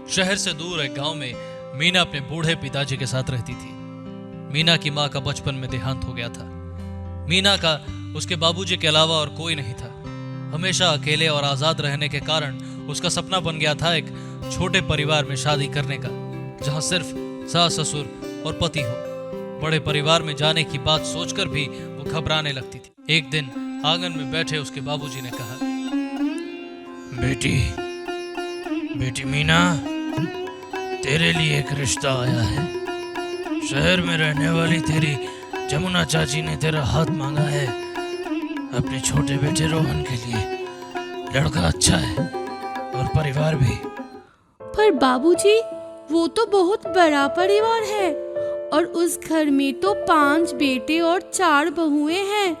शहर से दूर एक गांव में मीना अपने बूढ़े पिताजी के साथ रहती थी। मीना की माँ का बचपन में देहांत हो गया था। मीना का उसके बाबूजी के अलावा और कोई नहीं था। हमेशा अकेले और आजाद रहने के कारण उसका सपना बन गया था एक छोटे परिवार में शादी करने का, जहां सिर्फ सास ससुर और पति हो। बड़े परिवार में जाने की बात सोचकर भी वो घबराने लगती थी। एक दिन आंगन में बैठे उसके बाबूजी ने कहा, बेटी मीना, तेरे लिए एक रिश्ता आया है। शहर में रहने वाली तेरी जमुना चाची ने तेरा हाथ मांगा है अपने छोटे बेटे रोहन के लिए। लड़का अच्छा है और परिवार भी। पर बाबूजी, वो तो बहुत बड़ा परिवार है और उस घर में तो 5 बेटे और 4 बहुएं हैं।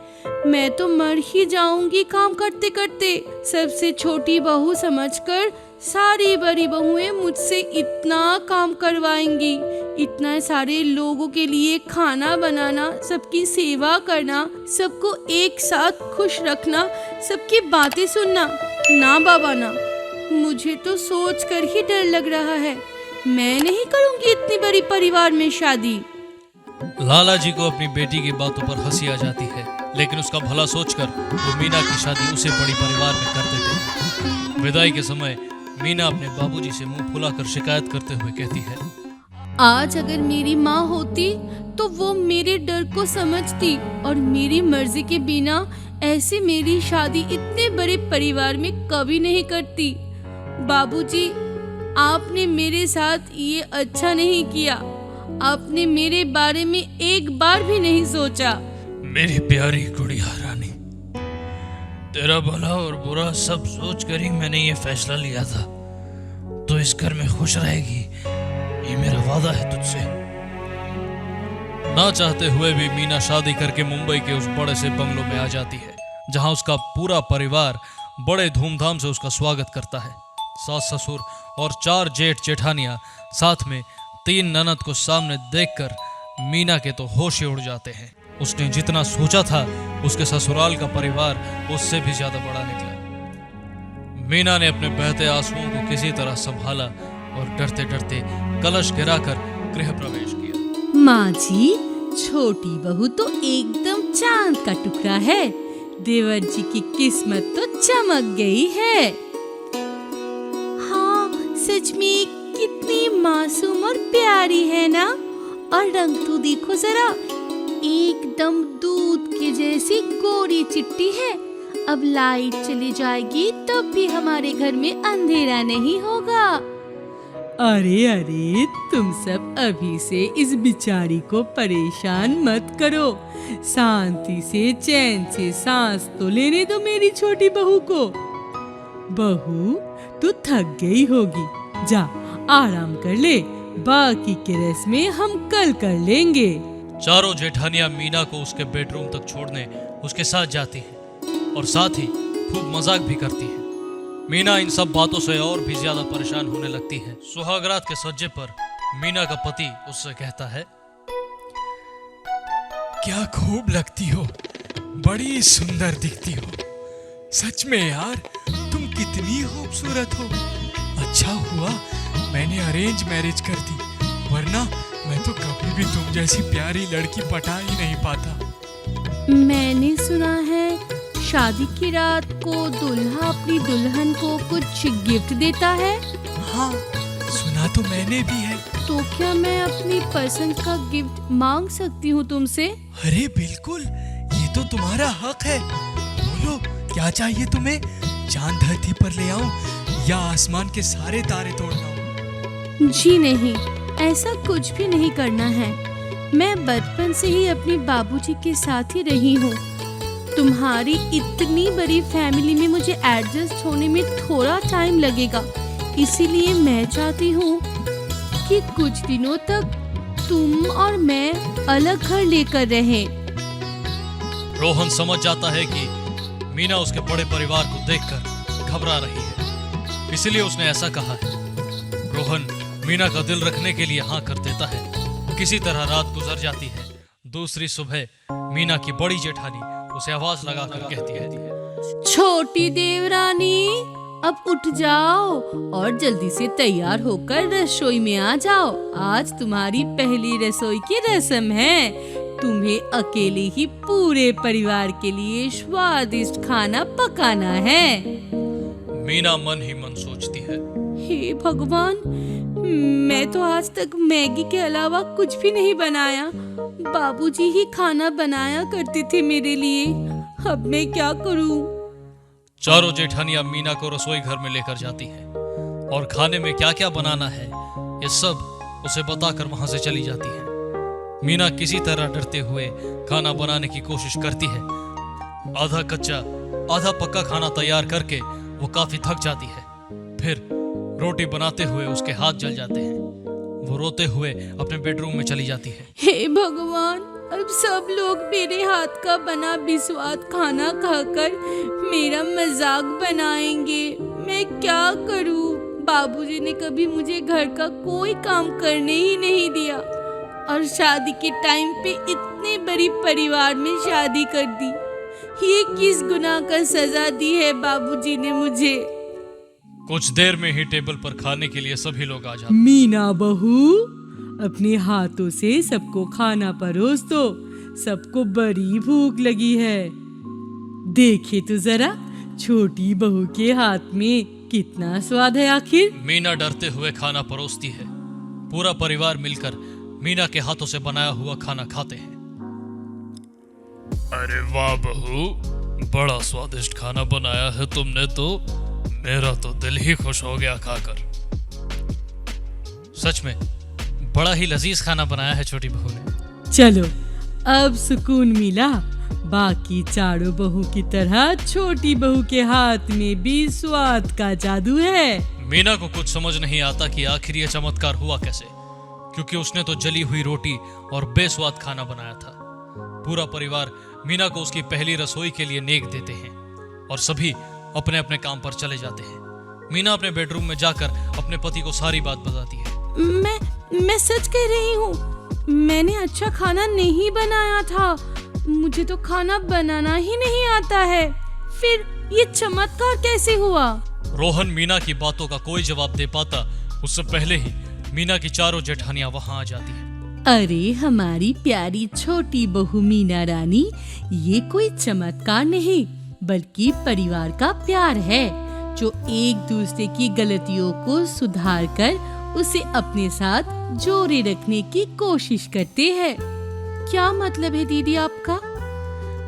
मैं तो मर ही जाऊंगी काम करते करते। सबसे छोटी बहू समझकर सारी बड़ी बहुएं मुझसे इतना काम करवाएंगी। इतना सारे लोगों के लिए खाना बनाना, सबकी सेवा करना, सबको एक साथ खुश रखना, सबकी बातें सुनना। ना बाबा ना, मुझे तो सोच कर ही डर लग रहा है। मैं नहीं करूंगी इतनी बड़ी परिवार में शादी। लाला जी को अपनी बेटी की बातों पर हंसी आ जाती है, लेकिन उसका भला सोचकर वो मीना की शादी उसे बड़ी परिवार में कर देते। विदाई के समय मीना अपने बाबूजी से मुंह फुलाकर शिकायत करते हुए कहती है, आज अगर मेरी माँ होती तो वो मेरे डर को समझती और मेरी मर्जी के बिना ऐसी मेरी शादी इतने बड़े परिवार में कभी नहीं करती। बाबूजी, आपने मेरे साथ ये अच्छा नहीं किया। आपने मेरे बारे में एक बार भी नहीं सोचा। मेरी प्यारी गुड़िया रानी, तेरा भला और बुरा सब सोच कर ही मैंने ये फैसला लिया था। तो इस घर में खुश रहेगी, ये मेरा वादा है तुझसे। ना चाहते हुए भी मीना शादी करके मुंबई के उस बड़े से बंगलों में आ जाती है, जहां उसका पूरा परिवार बड़े धूमधाम से उसका स्वागत करता है। सास ससुर और 4 जेठ जेठानियां, साथ में 3 ननद को सामने देखकर मीना के तो होश ही उड़ जाते हैं। उसने जितना सोचा था उसके ससुराल का परिवार उससे भी ज्यादा बड़ा निकला। मीना ने अपने बहते आंसुओं को किसी तरह संभाला और डरते डरते कलश गिराकर गृह प्रवेश किया। माँ जी, छोटी बहू तो एकदम चांद का टुकड़ा है। देवर जी की किस्मत तो चमक गई है। हाँ, सच में कितनी मासूम और प्यारी है ना। और रंग तो देखो जरा, एकदम दूध के जैसी गोरी चिट्टी है। अब लाइट चली जाएगी तब भी हमारे घर में अंधेरा नहीं होगा। अरे अरे, तुम सब अभी से इस बिचारी को परेशान मत करो। शांति से चैन से सांस तो लेने दो मेरी छोटी बहू को। बहू, तू थक गई होगी, जा आराम कर ले। बाकी के रस्में हम कल कर लेंगे। चारों जेठानियां मीना को उसके बेडरूम तक छोड़ने उसके साथ जाती हैं और साथ ही खूब मजाक भी करती हैं। मीना इन सब बातों से और भी ज्यादा परेशान होने लगती है। सुहागरात के सज्जे पर मीना का पति उससे कहता है, क्या खूब लगती हो, बड़ी सुंदर दिखती हो। सच में यार, तुम कितनी खूबसूरत हो। अच्छा हुआ मैंने अरेंज मैरिज कर दी, वरना मैं तो कभी भी तुम जैसी प्यारी लड़की पटा ही नहीं पाता। मैंने सुना है शादी की रात को दूल्हा अपनी दुल्हन को कुछ गिफ्ट देता है। हाँ, सुना तो मैंने भी है। तो क्या मैं अपनी पसंद का गिफ्ट मांग सकती हूँ तुमसे? अरे बिल्कुल, ये तो तुम्हारा हक है। बोलो, क्या चाहिए तुम्हें? चांद धरती पर ले आऊं या आसमान के सारे तारे तोड़ लाऊं? जी नहीं, ऐसा कुछ भी नहीं करना है। मैं बचपन से ही अपने बाबूजी के साथ ही रही हूँ। तुम्हारी इतनी बड़ी फैमिली में मुझे एडजस्ट होने में थोड़ा टाइम लगेगा, इसीलिए मैं चाहती हूँ कि कुछ दिनों तक तुम और मैं अलग घर लेकर रहें। रोहन समझ जाता है कि मीना उसके बड़े परिवार को देखकर घबरा रही है, इसलिए उसने ऐसा कहा है। रोहन मीना का दिल रखने के लिए हाँ कर देता है। किसी तरह रात गुजर जाती है। दूसरी सुबह मीना की बड़ी जेठानी उसे आवाज लगाकर कहती है, छोटी देवरानी, अब उठ जाओ और जल्दी से तैयार होकर रसोई में आ जाओ। आज तुम्हारी पहली रसोई की रस्म है। तुम्हें अकेले ही पूरे परिवार के लिए स्वादिष्ट खाना पकाना है। मीना मन ही मन सोचती है, हे भगवान, मैं तो आज तक मैगी के अलावा कुछ भी नहीं बनाया। बाबूजी ही खाना बनाया करते थे मेरे लिए। अब मैं क्या करूं? चारों जेठानियां मीना को रसोई घर में लेकर जाती हैं और खाने में क्या क्या बनाना है ये सब उसे बताकर वहां से चली जाती है। मीना किसी तरह डरते हुए खाना बनाने की कोशिश करती है। आधा कच्चा आधा पक्का खाना तैयार करके वो काफी थक जाती है। फिर रोटी बनाते हुए उसके हाथ जल जाते हैं। वो रोते हुए अपने बेडरूम में चली जाती है। हे भगवान, अब सब लोग मेरे हाथ का बना बेस्वाद खाना खाकर मेरा मजाक बनाएंगे। मैं क्या करूं? बाबूजी ने कभी मुझे घर का कोई काम करने ही नहीं दिया और शादी के टाइम पे इतने बड़ी परिवार में शादी कर दी। ये किस गुनाह का सजा दी है बाबूजी ने मुझे? कुछ देर में ही टेबल पर खाने के लिए सभी लोग आ जाते। मीना बहू, अपने हाथों से सबको खाना परोस दो। सबको बड़ी भूख लगी है। देखे तो जरा छोटी बहू के हाथ में कितना स्वाद है आखिर। मीना डरते हुए खाना परोसती है। पूरा परिवार मिलकर मीना के हाथों से बनाया हुआ खाना खाते हैं। अरे वाह बहू, बड़ा स्वादिष्ट खाना बनाया है तुमने तो। मेरा तो दिल ही खुश हो गया खाकर। सच में बड़ा ही लजीज खाना बनाया है छोटी बहू ने। चलो, अब सुकून मिला। बाकी चारों बहू की तरह छोटी बहू के हाथ में भी स्वाद का जादू है। मीना को कुछ समझ नहीं आता कि आखिर ये चमत्कार हुआ कैसे, क्योंकि उसने तो जली हुई रोटी और बेस्वाद खाना बनाया था। पूरा परिवार मीना को उसकी पहली रसोई के लिए नेक देते हैं और सभी अपने अपने काम पर चले जाते हैं। मीना अपने बेडरूम में जाकर अपने पति को सारी बात बताती है। मैं सच कह रही हूँ। मैंने अच्छा खाना नहीं बनाया था। मुझे तो खाना बनाना ही नहीं आता है। फिर ये चमत्कार कैसे हुआ? रोहन मीना की बातों का कोई जवाब दे पाता उससे पहले ही मीना की चारों जेठानियां वहां आ जाती हैं। अरे हमारी प्यारी छोटी बहू मीना रानी, ये कोई चमत्कार नहीं बल्कि परिवार का प्यार है, जो एक दूसरे की गलतियों को सुधार कर उसे अपने साथ जोड़े रखने की कोशिश करते हैं। क्या मतलब है दीदी आपका?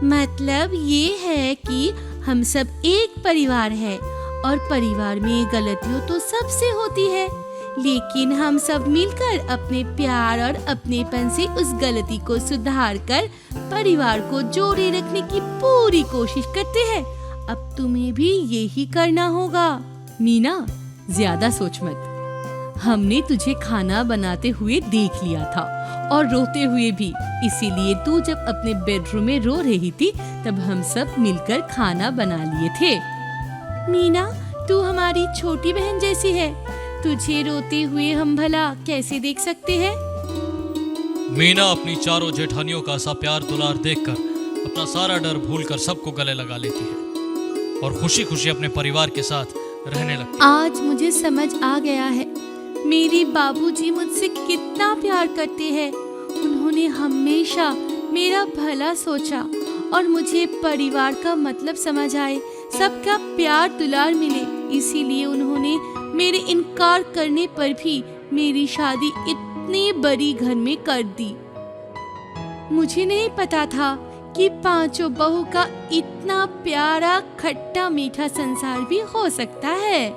मतलब ये है कि हम सब एक परिवार है और परिवार में गलतियों तो सबसे होती है, लेकिन हम सब मिलकर अपने प्यार और अपनेपन से उस गलती को सुधार कर परिवार को जोड़े रखने की पूरी कोशिश करते हैं। अब तुम्हें भी यही करना होगा। मीना, ज्यादा सोच मत। हमने तुझे खाना बनाते हुए देख लिया था और रोते हुए भी। इसीलिए तू जब अपने बेडरूम में रो रही थी तब हम सब मिलकर खाना बना लिए थे। मीना, तू हमारी छोटी बहन जैसी है। तुझे रोते हुए हम भला कैसे देख सकते हैं? मीना अपनी चारों जेठानियों का ऐसा प्यार दुलार देखकर अपना सारा डर भूलकर सबको गले लगा लेती है और खुशी खुशी अपने परिवार के साथ रहने लगती है। आज मुझे समझ आ गया है मेरी बाबूजी मुझसे कितना प्यार करते हैं। उन्होंने हमेशा मेरा भला सोचा और मुझे परिवार का मतलब समझ आए, सबका प्यार दुलार मिले। इसीलिए उन्होंने मेरे इनकार करने पर भी मेरी शादी इतनी बड़ी घर में कर दी। मुझे नहीं पता था कि पांचों बहू का इतना प्यारा खट्टा मीठा संसार भी हो सकता है।